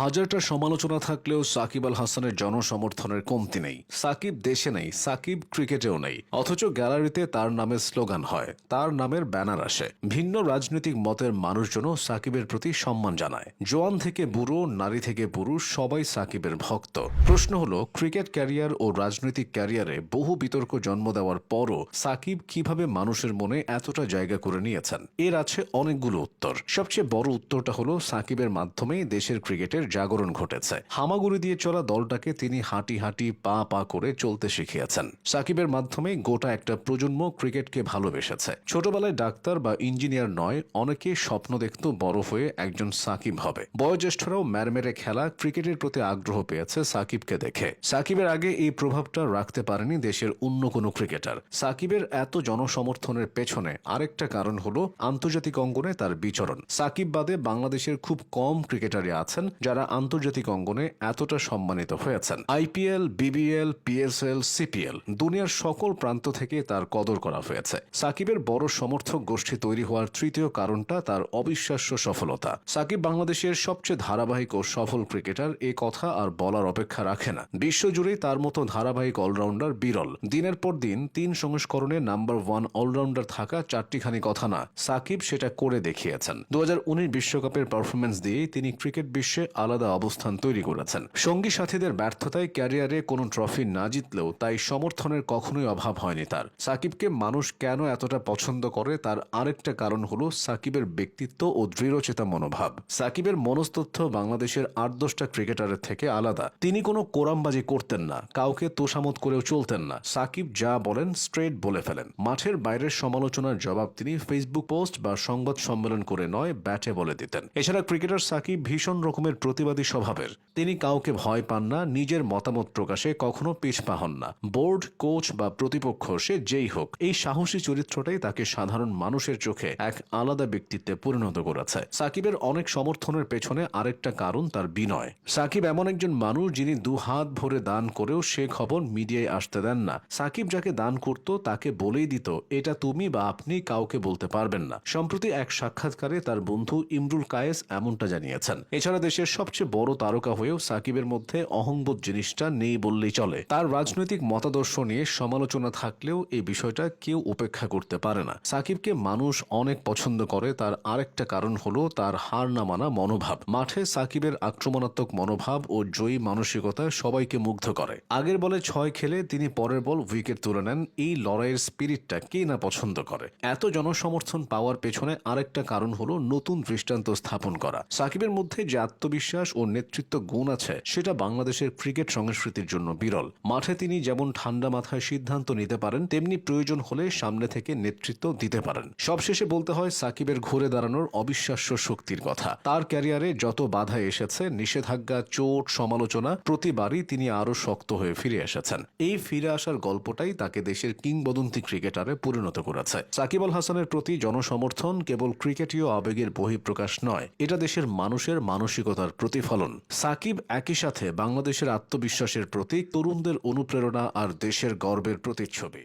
হাজারটা সমালোচনা থাকলেও সাকিব আল হাসানের জনসমর্থনের কমতি নেই। সাকিব দেশে নেই, সাকিব ক্রিকেটেও নেই, অথচ গ্যালারিতে তার নামের স্লোগান হয়, তার নামের ব্যানার আসে। ভিন্ন রাজনৈতিক মতের মানুষজনও সাকিবের প্রতি সম্মান জানায়। জোয়ান থেকে বুড়ো, নারী থেকে পুরুষ, সবাই সাকিবের ভক্ত। প্রশ্ন হলো, ক্রিকেট ক্যারিয়ার ও রাজনৈতিক ক্যারিয়ারে বহু বিতর্ক জন্ম দেওয়ার পরও সাকিব কিভাবে মানুষের মনে এতটা জায়গা করে নিয়েছেন? এর আছে অনেকগুলো উত্তর। সবচেয়ে বড় উত্তরটা হলো, সাকিবের মাধ্যমেই দেশের ক্রিকেটের জাগরণ ঘটেছে। হামাগুড়ি দিয়ে চলা দলটাকে তিনি হাঁটি হাঁটি পা পা করে চলতে শিখিয়েছেন। সাকিবের মাধ্যমে গোটা একটা প্রজন্ম ক্রিকেটকে ভালোবেসেছে। ছোটবেলায় ডাক্তার বা ইঞ্জিনিয়ার নয়, অনেকে স্বপ্ন দেখত বড় হয়ে একজন সাকিব হবে। বয়োজ্যেষ্ঠরাও ম্যারমেরে খেলা ক্রিকেটের প্রতি আগ্রহ পেয়েছে সাকিবকে দেখে। সাকিবের আগে এই প্রভাবটা রাখতে পারেনি দেশের অন্য কোনো ক্রিকেটার। সাকিবের এত জনসমর্থনের পেছনে আরেকটা কারণ হলো আন্তর্জাতিক অঙ্গনে তার বিচরণ। সাকিব বাদে বাংলাদেশের খুব কম ক্রিকেটারই আছেন যারা আন্তর্জাতিক অঙ্গনে এতটা সম্মানিত হয়েছেন। আইপিএল, বিবিএল, পিএসএল, সিপিএল, দুনিয়ার সকল প্রান্ত থেকে তার কদর করা হয়েছে। সাকিবের বড় সমর্থক গোষ্ঠী তৈরি হওয়ার তৃতীয় কারণটা তার অবিশ্বাস্য সফলতা। সাকিব বাংলাদেশের সবচেয়ে ধারাবাহিক ও সফল ক্রিকেটার, এ কথা আর বলার অপেক্ষা রাখে না। বিশ্বজুড়েই তার মতো ধারাবাহিক অলরাউন্ডার বিরল। দিনের পর দিন 3 সংস্করণে নাম্বার 1 অলরাউন্ডার থাকা চারটিখানি কথা না, সাকিব সেটা করে দেখিয়েছেন। 2019 বিশ্বকাপের পারফরমেন্স দিয়েই তিনি ক্রিকেট বিশ্বে আলাদা অবস্থান তৈরি করেছেন। সঙ্গী সাথীদের ব্যর্থতায় ক্যারিয়ারে কোনো ট্রফি না জিতলেও তাই সমর্থনের কখনোই অভাব হয়নি তার। সাকিবকে মানুষ কেন এতটা পছন্দ করে তার আরেকটা কারণ হলো সাকিবের ব্যক্তিত্ব ও দৃঢ়চেতা মনোভাব। সাকিবের মনস্তত্ত্ব বাংলাদেশের 8-10টা ক্রিকেটারের থেকে আলাদা। তিনি কোনো কোরামবাজি করতেন না, কাউকে তোষামত করেও চলতেন না। সাকিব যা বলেন স্ট্রেট বলে ফেলেন। মাঠের বাইরের সমালোচনার জবাব তিনি ফেসবুক পোস্ট বা সংবাদ সম্মেলন করে নয়, ব্যাটে বলে দিতেন। এছাড়া ক্রিকেটার সাকিব ভীষণ রকমের প্রতিবাদী স্বভাবের। তিনি কাউকে ভয় পান না, নিজের মতামত প্রকাশে কখনো পিছপা হন না। বোর্ড, কোচ বা প্রতিপক্ষ সে যেই হোক, এই সাহসী চরিত্রটাই তাকে সাধারণ মানুষের চোখে এক আলাদা ব্যক্তিত্বে পরিণত করেছে। সাকিবের অনেক সমর্থনের পেছনে আরেকটা কারণ তার বিনয়। সাকিব এমন একজন মানুষ যিনি 2 হাত ভরে দান করেও সে খবর মিডিয়ায় আসতে দেন না। সাকিব যাকে দান করত তাকে বলেই দিত, এটা তুমি বা আপনি কাউকে বলতে পারবেন না। সম্প্রতি এক সাক্ষাৎকারে তার বন্ধু ইমরুল কায়েস এমনটা জানিয়েছেন। এছাড়া দেশের সবচেয়ে বড় তারকা হয়েও সাকিবের মধ্যে অহংবোধ জিনিসটা নেই বললেই চলে। তার রাজনৈতিক মতাদর্শ নিয়ে সমালোচনা থাকলেও এই বিষয়টা কেউ উপেক্ষা করতে পারে না। সাকিবকে মানুষ অনেক পছন্দ করে তার আরেকটা কারণ হলো তার হার না মানা মনোভাব। মাঠে সাকিবের আক্রমণাত্মক মনোভাব ও জয়ী মানসিকতা সবাইকে মুগ্ধ করে। আগের বলে 6 খেলে তিনি পরের বল উইকেট তুলে নেন। এই লড়াইয়ের স্পিরিটটা কে না পছন্দ করে। এত জনসমর্থন পাওয়ার পেছনে আরেকটা কারণ হলো নতুন দৃষ্টান্ত স্থাপন করা। সাকিবের মধ্যে যে আত্মবিশ্বাস ও নেতৃত্ব গুণ আছে সেটা বাংলাদেশের ক্রিকেট সংস্কৃতির জন্য বিরল। মাঠে তিনি যেমন ঠান্ডা মাথায় সিদ্ধান্ত নিতে পারেন, তেমনি প্রয়োজন হলে সামনে থেকে নেতৃত্ব দিতে পারেন। সবশেষে বলতে হয় সাকিবের ঘুরে দাঁড়ানোর অবিশ্বাস্য শক্তির কথা। তার ক্যারিয়ারে যত বাধা এসেছে, নিষেধাজ্ঞা, চোট, সমালোচনা, প্রতিবারই তিনি আরো শক্ত হয়ে ফিরে এসেছেন। এই ফিরে আসার গল্পটাই তাকে দেশের কিংবদন্তি ক্রিকেটারে পরিণত করেছে। সাকিব আল হাসানের প্রতি জনসমর্থন কেবল ক্রিকেটীয় আবেগের বহিঃপ্রকাশ নয়, এটা দেশের মানুষের মানসিকতার প্রতিফলন। সাকিব একই সাথে বাংলাদেশের আত্মবিশ্বাসের প্রতীক, তরুণদের অনুপ্রেরণা আর দেশের গর্বের প্রতিচ্ছবি।